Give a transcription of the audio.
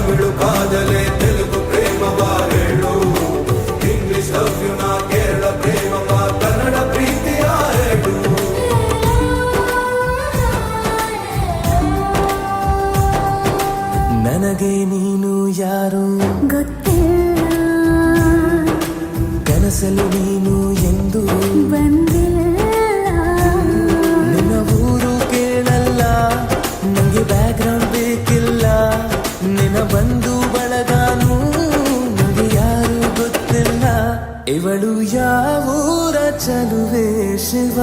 ತಮಿಳು ಕಾದಲೆ ತೆಲುಗು ಪ್ರೇಮವ ಹೇಳು, ಇಂಗ್ಲಿಷ್ ಲವ್ಯುನ ಕೇರಳ ಪ್ರೇಮವ ಕನ್ನಡ ಪ್ರೀತಿಯ ಹೇಳು. ನನಗೆ ನೀನು ಯಾರು ಗೊತ್ತಿಲ್ಲ, ಕನಸಲು ನೀನು ಎಂದು ಬಂದಿಲ್ಲ. ನಿನ್ನ ಊರು ಕೇಳಲ್ಲ, ನಂಗೆ ಬ್ಯಾಕ್ಗ್ರೌಂಡ್ ಬೇಕಿಲ್ಲ. ನಿನ್ನ ಬಂಧು ಬಳಗಾನು ನಂಗೆ ಯಾರು ಗೊತ್ತಿಲ್ಲ. ಇವಳು ಯಾವೂರ ಚಲುವೆ ಶಿವ.